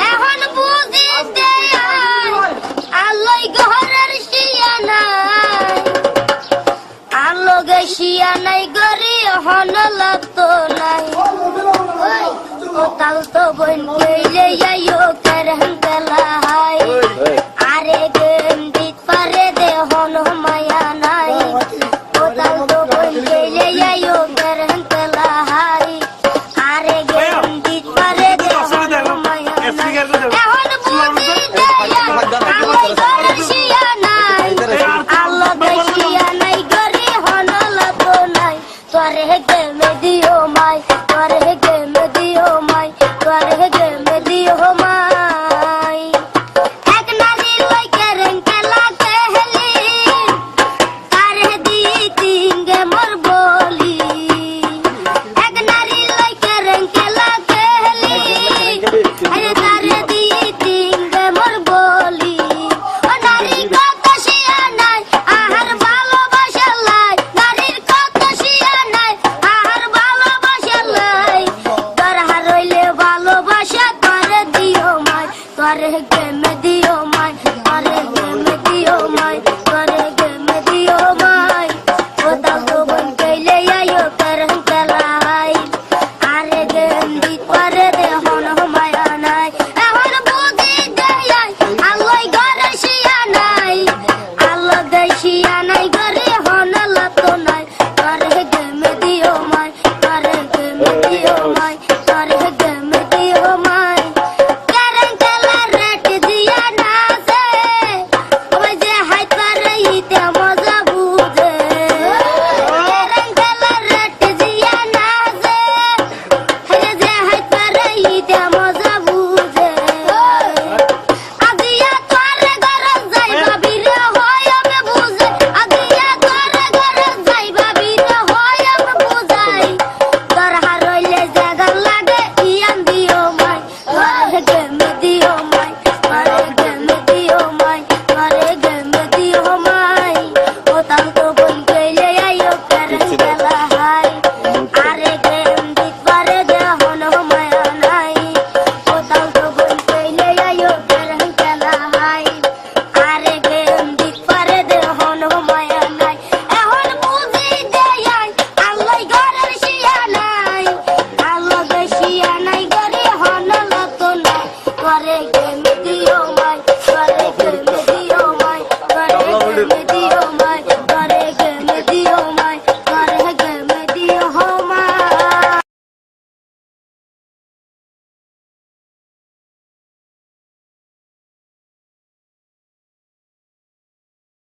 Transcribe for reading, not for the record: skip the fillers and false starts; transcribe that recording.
এখন বুঝিতে আলোই ঘরের শিয়া নাই আলো গেছিয়া নাই গরি হন লাগতো নাই কোথাও তো বোন কইলে যাইও কেরম কেলাই আরে গেম দিত পারে দে হন মায়া নাই কোথাও তো বোন কইলে যাইও কেরম কেলাই আরে গেম দিত পারে দে হন মায়া নাই এখন বুঝিতে আলোই ঘরের শিয়া নাই আলো গেছিয়া নাই গরি হন লাগতো নাই তোরে গেমে দিও মাই তোরে গেমে দিও মাই তোরে গেমে দিও মাই এক নারী লই কেরেন কেলা কেহলি তারে দি তিনগে মোর বলি এক নারী লই কেরেন কেলা কেহলি আরে তারে দি তিনগে মোর বলি ও নারী কত শিয়া নাই আহার ভালোবাসা লাই নারীর কত শিয়া নাই আহার ভালোবাসা লাই তোর হারইলে ভালোবাসা করে দিও মাই করে গেমে দিও মাই করে গেমে দিও মাই করে গেমে দিও মাই কোথাও তো বোন কইলে আইও কেরম কেলাই আরে গেম দি করে দে হন মায়া নাই এখন বুঝি দেয়াই আলোই ঘরে শিয়া নাই আলো দেশিয়া নাই ঘরে হন লাগতো নাই করে গেমে দিও মাই করে গেমে দিও মাই করে গেমে দিও মাই কেরম কেলা রেট দিয়া নাচে ওই যে হাই পারে ইতে মজা বুঝে কেরম কেলা রেট দিয়া নাচে ওই যে হাই পারে ইতে মজা বুঝে আজিয়া তোরে ঘরে যাইবা বিরে হয় আমি বুঝে আজিয়া তোরে ঘরে যাইবা বিরে হয় আমি বুঝাই তোর হারইলে জায়গা লাগে ইয়ান দিও মাই করে গেমে দিও মাই করে গেমে দিও মাই করে গেমে দিও মাই কোথাও তো বোন কইলে আইও কেরম কেলা হাই আরে গেম দিত পারে দে হন মায়া নাই কোথাও তো বোন কইলে আইও কেরম কেলা হাই আরে গেম দিত পারে দে হন মায়া নাই এখন বুঝি দেয়াই আল্লাই ঘরের শিয়া নাই আলো গেছিয়া নাই গরি হন লাগতো নাই করে গেম দিও